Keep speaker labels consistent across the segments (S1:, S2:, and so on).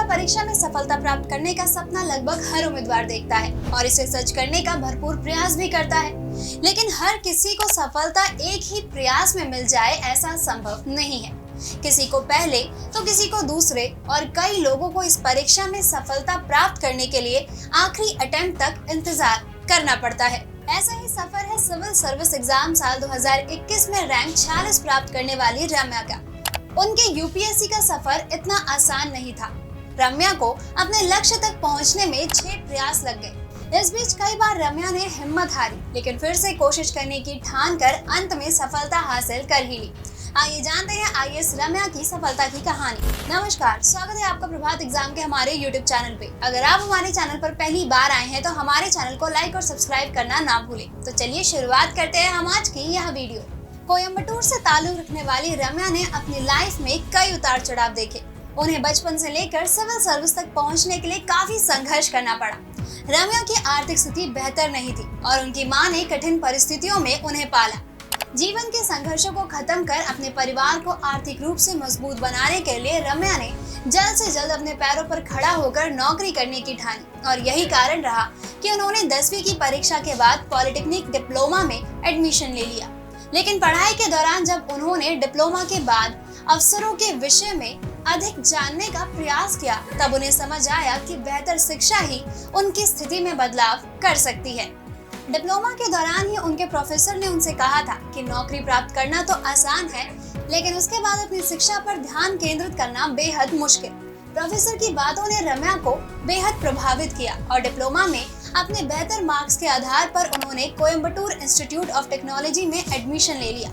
S1: परीक्षा में सफलता प्राप्त करने का सपना लगभग हर उम्मीदवार देखता है और इसे सच करने का भरपूर प्रयास भी करता है। लेकिन हर किसी को सफलता एक ही प्रयास में मिल जाए ऐसा संभव नहीं है। किसी को पहले तो किसी को दूसरे और कई लोगों को इस परीक्षा में सफलता प्राप्त करने के लिए आखिरी अटेम्प्ट तक इंतजार करना पड़ता है। ऐसा ही सफर है सिविल सर्विस एग्जाम साल 2021 में रैंक 46 प्राप्त करने वाली रम्या का। उनके यूपीएससी का सफर इतना आसान नहीं था। रम्या को अपने लक्ष्य तक पहुंचने में 6 प्रयास लग गए। इस बीच कई बार रम्या ने हिम्मत हारी, लेकिन फिर से कोशिश करने की ठान कर अंत में सफलता हासिल कर ही ली। आइए जानते हैं आईएएस रम्या की सफलता की कहानी। नमस्कार, स्वागत है आपका प्रभात एग्जाम के हमारे यूट्यूब चैनल पे। अगर आप हमारे चैनल पर पहली बार आए हैं तो हमारे चैनल को लाइक और सब्सक्राइब करना ना भूलें। तो चलिए शुरुआत करते हैं हम आज की यह वीडियो। कोयम्बटूर से ताल्लुक रखने वाली रम्या ने अपनी लाइफ में कई उतार चढ़ाव देखे। उन्हें बचपन से लेकर सिविल सर्विस तक पहुंचने के लिए काफी संघर्ष करना पड़ा। रम्या की आर्थिक स्थिति बेहतर नहीं थी और उनकी मां ने कठिन परिस्थितियों में उन्हें पाला। जीवन के संघर्षों को खत्म कर अपने परिवार को आर्थिक रूप से मजबूत बनाने के लिए रम्या ने जल्द से जल्द अपने पैरों पर खड़ा होकर नौकरी करने की ठानी और यही कारण रहा कि उन्होंने 10वीं की परीक्षा के बाद पॉलिटेक्निक डिप्लोमा में एडमिशन ले लिया। लेकिन पढ़ाई के दौरान जब उन्होंने डिप्लोमा के बाद अवसरों के विषय में अधिक जानने का प्रयास किया, तब उन्हें समझ आया कि बेहतर शिक्षा ही उनकी स्थिति में बदलाव कर सकती है। डिप्लोमा के दौरान ही उनके प्रोफेसर ने उनसे कहा था कि नौकरी प्राप्त करना तो आसान है, लेकिन उसके बाद अपनी शिक्षा पर ध्यान केंद्रित करना बेहद मुश्किल। प्रोफेसर की बातों ने रम्या को बेहद प्रभावित किया और डिप्लोमा में अपने बेहतर मार्क्स के आधार पर उन्होंने कोयम्बटूर इंस्टीट्यूट ऑफ टेक्नोलॉजी में एडमिशन ले लिया।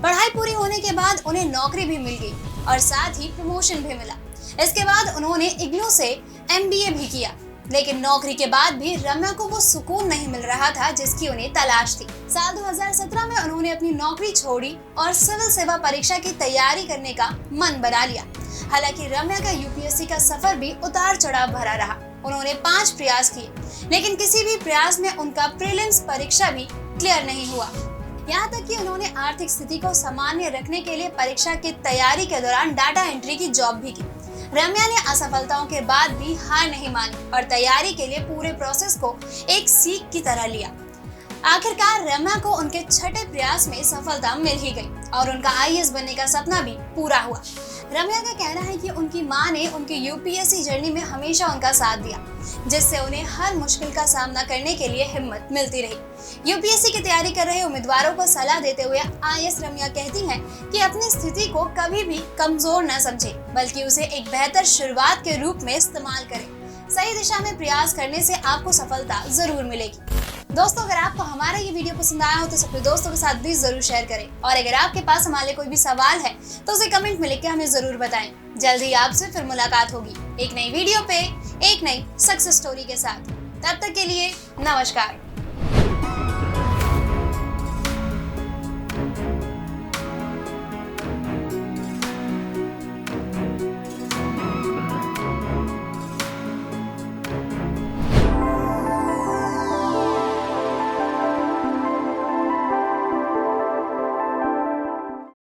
S1: पढ़ाई पूरी होने के बाद उन्हें नौकरी भी मिल गई और साथ ही प्रमोशन भी मिला। इसके बाद उन्होंने इग्नू से एमबीए भी किया, लेकिन नौकरी के बाद भी रम्या को वो सुकून नहीं मिल रहा था जिसकी उन्हें तलाश थी। साल 2017 में उन्होंने अपनी नौकरी छोड़ी और सिविल सेवा परीक्षा की तैयारी करने का मन बना लिया। हालांकि रम्या का यूपीएससी का सफर भी उतार चढ़ाव भरा रहा। उन्होंने 5 प्रयास किए, लेकिन किसी भी प्रयास में उनका प्रीलिम्स परीक्षा भी क्लियर नहीं हुआ। यहाँ तक कि उन्होंने आर्थिक स्थिति को सामान्य रखने के लिए परीक्षा की तैयारी के दौरान डाटा एंट्री की जॉब भी की। रम्या ने असफलताओं के बाद भी हार नहीं मानी और तैयारी के लिए पूरे प्रोसेस को एक सीख की तरह लिया। आखिरकार रम्या को उनके 6ठे प्रयास में सफलता मिल ही गई और उनका आईएएस बनने का सपना भी पूरा हुआ। रम्या का कहना है कि उनकी मां ने उनकी यूपीएससी जर्नी में हमेशा उनका साथ दिया, जिससे उन्हें हर मुश्किल का सामना करने के लिए हिम्मत मिलती रही। यूपीएससी की तैयारी कर रहे उम्मीदवारों को सलाह देते हुए आईएएस रम्या कहती हैं कि अपनी स्थिति को कभी भी कमजोर न समझे, बल्कि उसे एक बेहतर शुरुआत के रूप में इस्तेमाल करें। सही दिशा में प्रयास करने से आपको सफलता जरूर मिलेगी। दोस्तों, अगर आपको हमारा ये वीडियो पसंद आया हो तो अपने दोस्तों के साथ भी जरूर शेयर करें और अगर आपके पास हमारे लिए कोई भी सवाल है तो उसे कमेंट में लिख के हमें जरूर बताएं। जल्द ही आपसे फिर मुलाकात होगी एक नई वीडियो पे एक नई सक्सेस स्टोरी के साथ। तब तक के लिए नमस्कार।